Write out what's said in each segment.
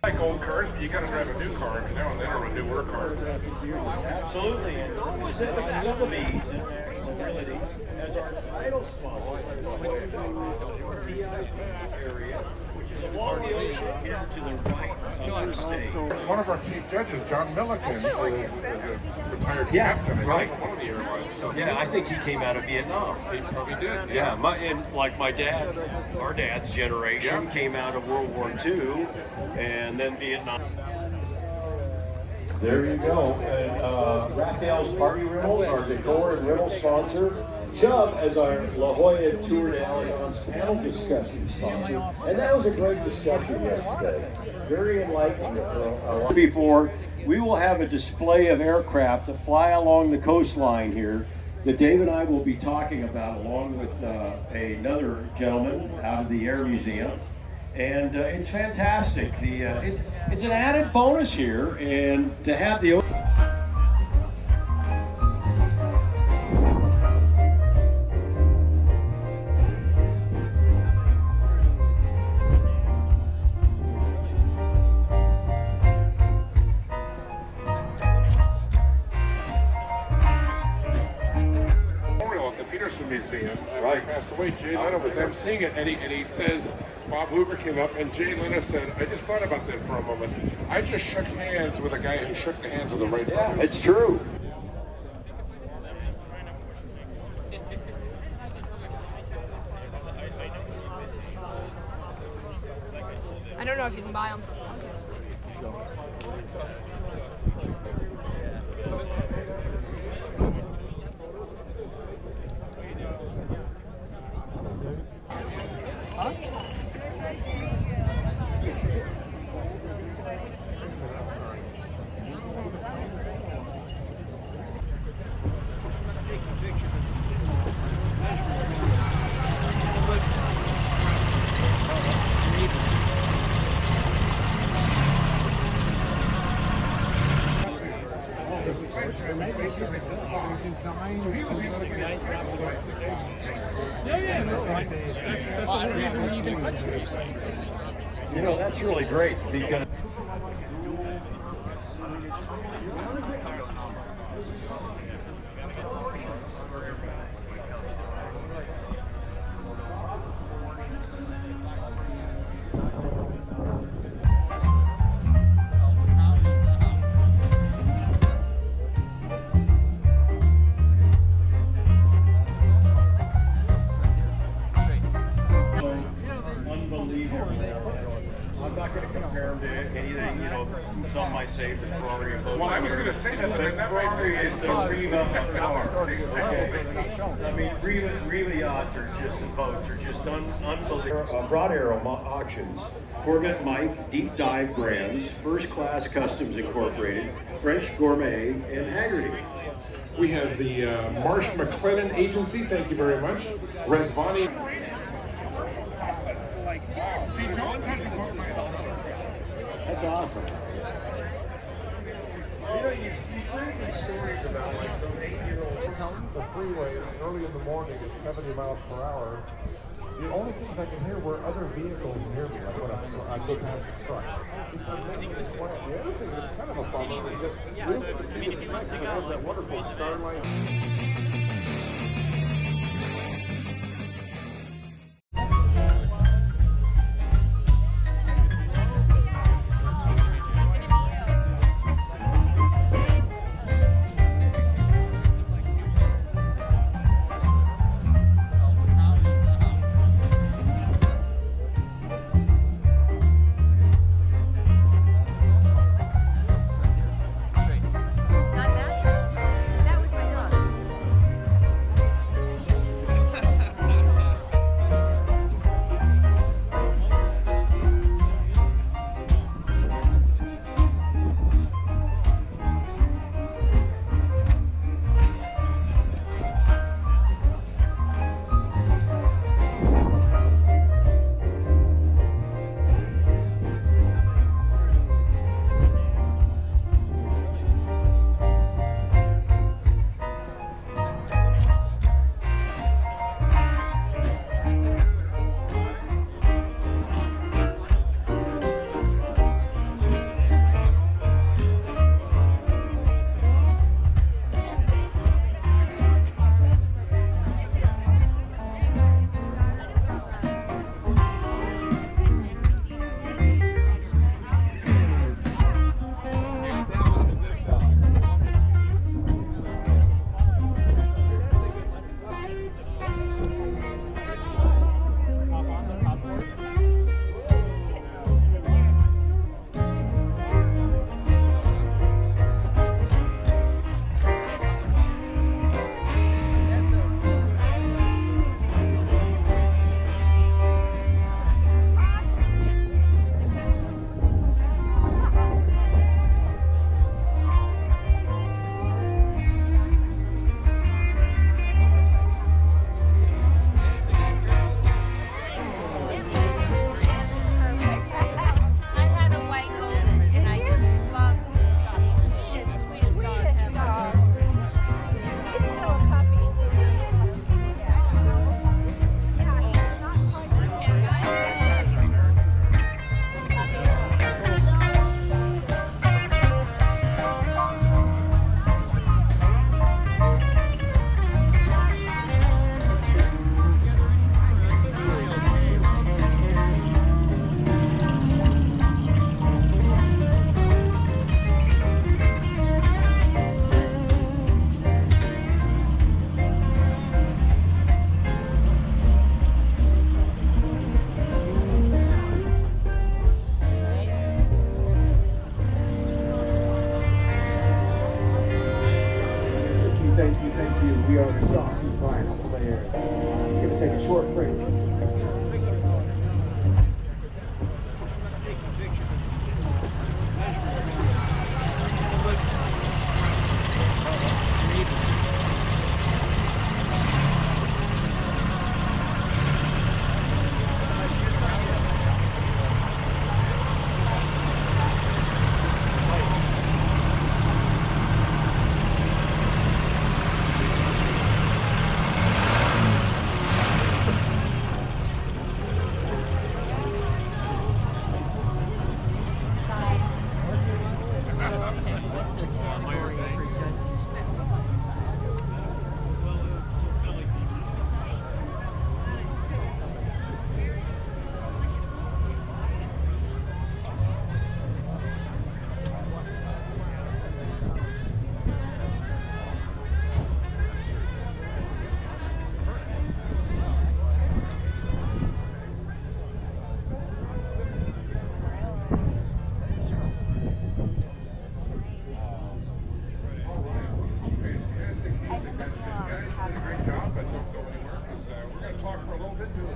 like old cars, but you got to drive a new car every now and then, or a newer car. Absolutely. And Pacific Sotheby's International Realty as our title sponsor, VIP area, which is along the ocean here to the right of the stage. One of our chief judges, John Milliken, is a retired captain right. from one of the airlines. So Yeah, I think he came out of Vietnam. he probably did. Yeah, my dad, our dad's generation came out of World War II and then Vietnam. There you go. And Raphael's Party Rentals, our decor and rental sponsor. Chubb as our La Jolla Tour de Elegance panel discussion sponsor. And that was a great discussion yesterday. Very enlightening. Before, we will have a display of aircraft that fly along the coastline here that Dave and I will be talking about along with another gentleman out of the Air Museum. And it's fantastic. It's an added bonus here, and to have the Museum. Right. He passed away. Jay Leno was emceeing it, and he says, Bob Hoover came up, and Jay Leno said, I just thought about that for a moment. I just shook hands with a guy who shook the hands of the right brothers. It's true. I don't know if you can buy them. So he was able to get that's the reason we even touched this. You know, that's really great because I'm not going to compare them to anything, you know, some might say the Ferrari and both. Well, I was going to say that, but Ferrari is a Riva of car. I mean, Riva yachts are just, and boats are just unbelievable. Broad Arrow Auctions, Corvette Mike, Deep Dive Brands, First Class Customs Incorporated, French Gourmet, and Haggerty. We have the Marsh McLennan Agency, thank you very much. Resvani. See, John That's awesome. You know, you read these stories about like some 8-year-old. The freeway early in the morning at 70 miles per hour. The only things I can hear were other vehicles near me, like when I go past the truck. The other thing that's kind of a bummer is that we don't see this night because it has that wonderful starlight.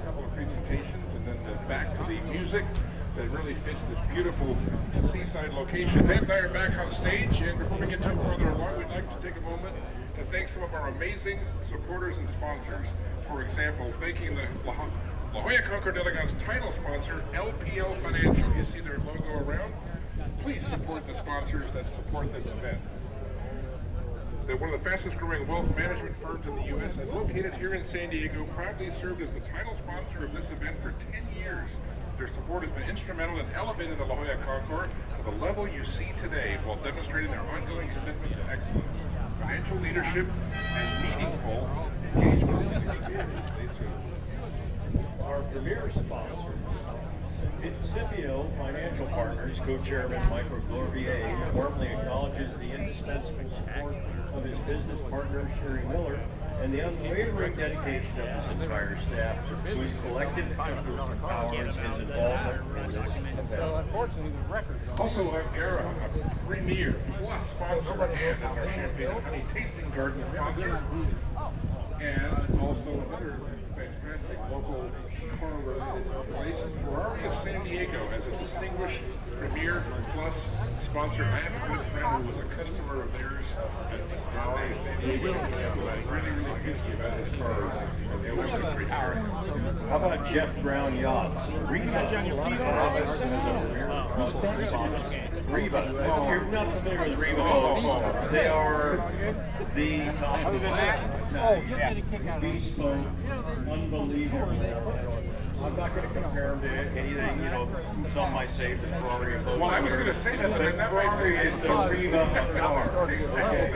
couple of presentations, and then back to the music that really fits this beautiful seaside location. Ed and I are back on stage, and before we get too further along, we'd like to take a moment to thank some of our amazing supporters and sponsors. For example, thanking the La Jolla Concours elegance title sponsor, LPL Financial. You see their logo around? Please support the sponsors that support this event. They're one of the fastest growing wealth management firms in the U.S. and located here in San Diego, proudly served as the title sponsor of this event for 10 years. Their support has been instrumental in elevating the La Jolla Concours to the level you see today, while demonstrating their ongoing commitment to excellence, financial leadership, and meaningful engagement in the communities they serve. Our premier sponsors, Scipio Financial Partners, co-chairman Michael Glorvier warmly acknowledges the indispensable support of his business partner Sherry Miller and the unwavering dedication of his entire staff, whose collective effort powers his involvement in this event. So unfortunately, the record. Also, Gara, a premier plus sponsor, and as our champagne and honey tasting garden sponsor, and also another fantastic local car-related place, Ferrari of San Diego, as a distinguished premier plus sponsor. I have a good friend who was a customer of theirs in San Diego, who was really picky about his cars, and they always took great care of him. How about Jeff Brown Yachts? Reba. Reba. If you're not familiar with Reba boats, they are the top of bespoke, unbelievable. I'm not going to compare them to anything, you know, some might say the Ferrari boat. Well, I was going to say that, but Ferrari is the Reba of cars. Okay.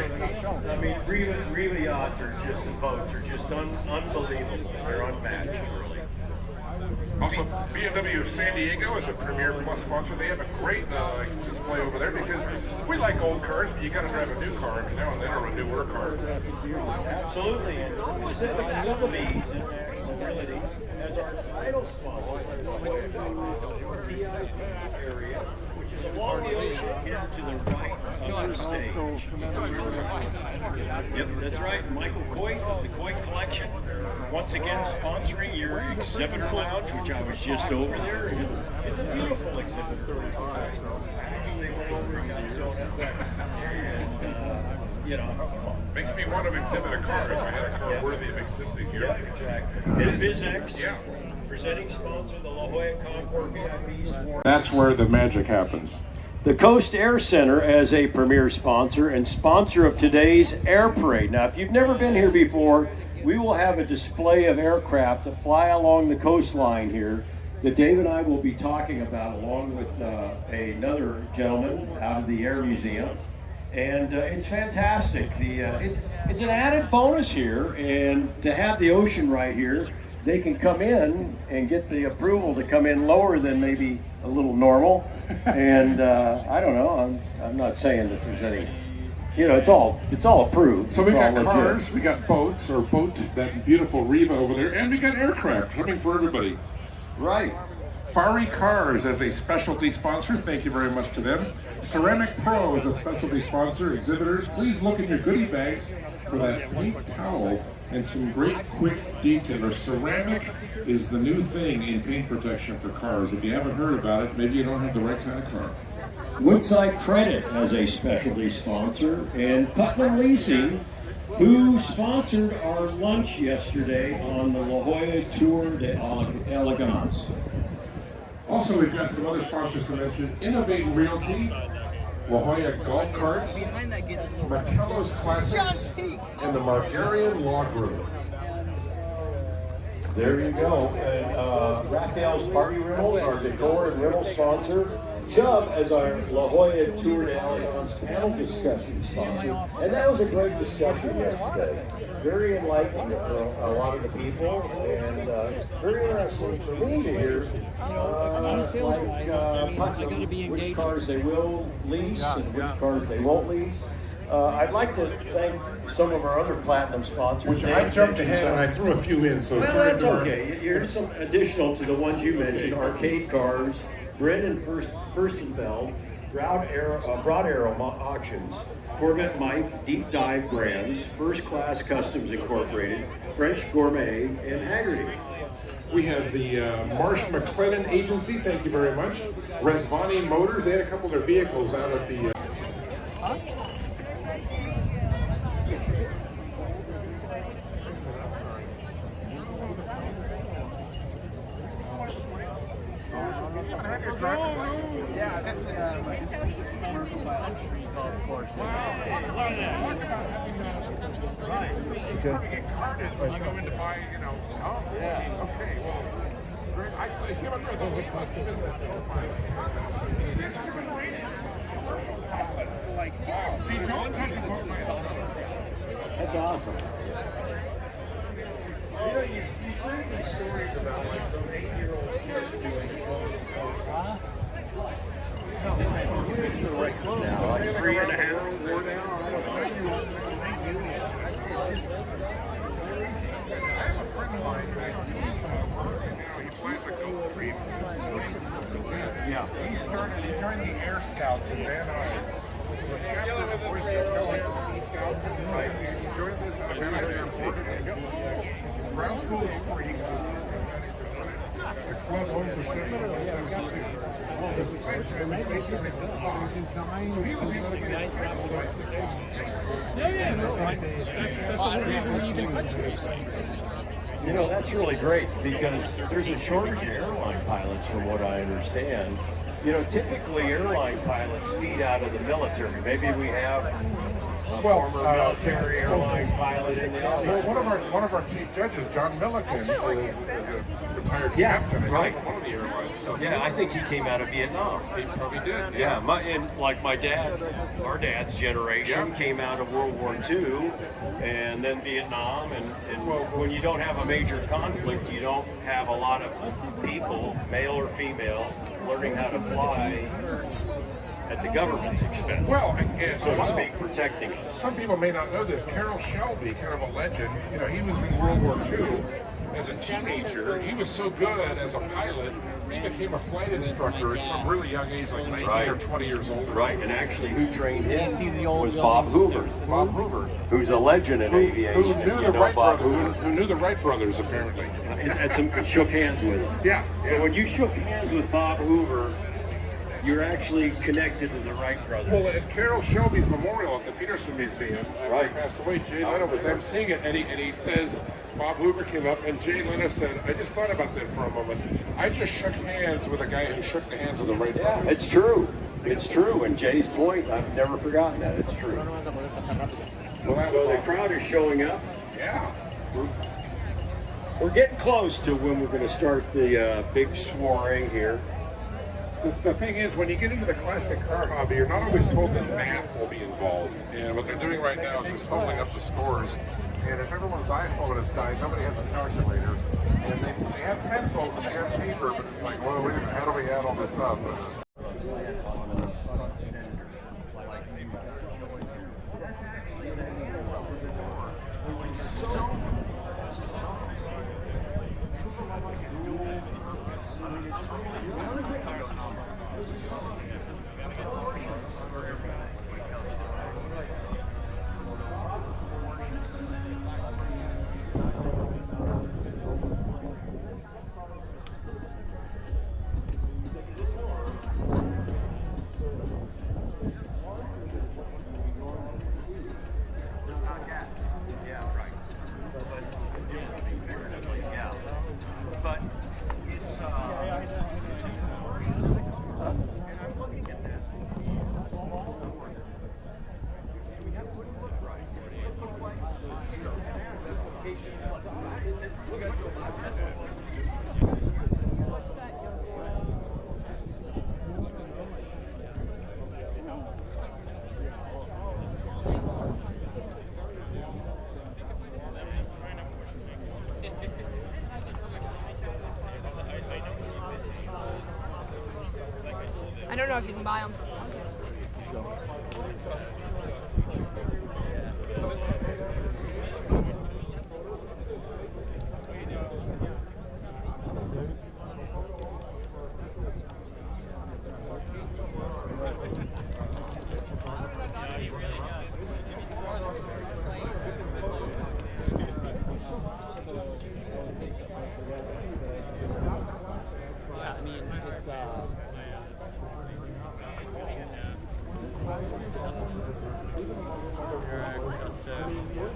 I mean, Reba yachts are just, and boats are just unbelievable. They're unmatched, really. Also, BMW of San Diego is a premier plus sponsor. They have a great display over there because we like old cars, but you got to drive a new car every now and then, or a newer car. Absolutely. And Pacific Sotheby's International Realty as our title sponsor, the VIP area, which is along the ocean here to the right of the stage. Yep, that's right. Michael Coit of the Coit Collection for once again sponsoring your exhibitor lounge, which I was just over there. It's a beautiful exhibitor lounge. Actually, went over and you know, Makes me want to exhibit a car if I had a car worthy of exhibiting here. yeah, exactly. And BizX, presenting sponsor, the La Jolla Concours VIP Swarm. That's where the magic happens. The Coast Air Center as a premier sponsor and sponsor of today's air parade. Now, if you've never been here before, we will have a display of aircraft that fly along the coastline here that Dave and I will be talking about, along with another gentleman out of the Air Museum. And it's fantastic. It's an added bonus here, and to have the ocean right here, they can come in and get the approval to come in lower than maybe a little normal. And I don't know. I'm not saying that there's any. You know, it's all approved. So we got legit. cars, we got boats, or that beautiful Riva over there, and we got aircraft coming for everybody. Right. Ferrari Cars as a specialty sponsor, thank you very much to them. Ceramic Pro is a specialty sponsor. Exhibitors, please look in your goodie bags for that pink towel and some great quick detailers. Ceramic is the new thing in paint protection for cars. If you haven't heard about it, maybe you don't have the right kind of car. Woodside Credit as a specialty sponsor, and Putnam Leasing, who sponsored our lunch yesterday on the La Jolla Tour de Elegance. Also, we've got some other sponsors to mention. Innovate Realty, La Jolla Golf Carts, Marcello's Classics, and the Margarian Law Group. There you go. And Raphael's Party Rentals, our decor and rental sponsor. Chubb as our La Jolla Tour de Elegance panel discussion sponsor. And that was a great discussion yesterday. Very enlightening for a lot of the people, and very interesting for me to hear which cars they will lease and which cars they won't lease. I'd like to thank some of our other platinum sponsors. Which I jumped ahead and I threw a few in, so well, sorry. that's okay. Here's some additional to the ones you mentioned. Arcade Cars, Brendan Furstenfeld, Broad Arrow Auctions, Corvette Mike, Deep Dive Brands, First Class Customs Incorporated, French Gourmet, and Haggerty. We have the Marsh McLennan Agency, thank you very much. Resvani Motors, they had a couple of their vehicles out at the... It's hard to go in to buy, you know. Oh, yeah. Okay, well, great. I give a good he must have been see, John That's awesome. You know, you've heard these stories about like some 8-year-old kids doing now, like 3.5, 4 now. I don't know. a friend of mine he flies a Gulf Stream. Yeah. He joined the Air Scouts in Van Nuys. Which is a chapter of the Boy Scouts called the Sea Scouts. Right. He joined this at Van Nuys Airport. Ground school is free. The club owns a so he was able to get his driver's license. That's the reason we even touched this. You know, that's really great because there's a shortage of airline pilots from what I understand. You know, typically airline pilots feed out of the military. Maybe we have a former military airline pilot in the audience. Well, one of our chief judges, John Milliken, is a retired captain in one of the airlines. So Yeah, I think he came out of Vietnam. he probably did. Yeah, my dad, our dad's generation came out of World War II and then Vietnam. And when you don't have a major conflict, you don't have a lot of people, male or female, learning how to fly at the government's expense. Well, and so to speak, protecting us. Some people may not know this. Carroll Shelby, kind of a legend. You know, he was in World War II as a teenager. He was so good as a pilot, he became a flight instructor at some really young age, like 19 or 20 years old. Right, and actually who trained him was Bob Hoover. Bob Hoover. Who's a legend in aviation. Who knew the Wright brothers, apparently. Shook hands with him. Yeah. So when you shook hands with Bob Hoover, you're actually connected to the Wright brothers. Well, at Carroll Shelby's memorial at the Peterson Museum, Right. he passed away, Jay Leno was emceeing it, and he says, Bob Hoover came up, and Jay Leno said, I just thought about that for a moment. I just shook hands with a guy who shook the hands of the Wright brothers. It's true. It's true. And Jay's point, I've never forgotten that. It's true. Well, So the crowd is showing up. yeah. We're getting close to when we're going to start the big soiree here. The thing is, when you get into the classic car hobby, you're not always told that math will be involved. And what they're doing right now is just totaling up the scores. And if everyone's iPhone has died, nobody has a calculator. And they have pencils and they have paper, but it's like, well, wait a minute, how do we add all this up? I don't know if you can buy them.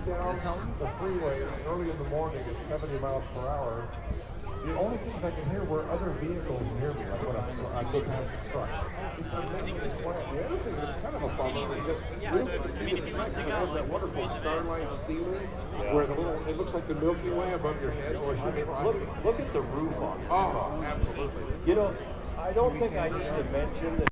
Down the freeway early in the morning at 70 miles per hour. The only things I can hear were other vehicles near me, like when I go past the truck. It's amazing. The other thing that's kind of a bummer is that you don't see this night because it has that wonderful starlight ceiling where the little, it looks like the Milky Way above your head. Or Look at the roof on this. Oh, absolutely. You know, I don't think I need to mention that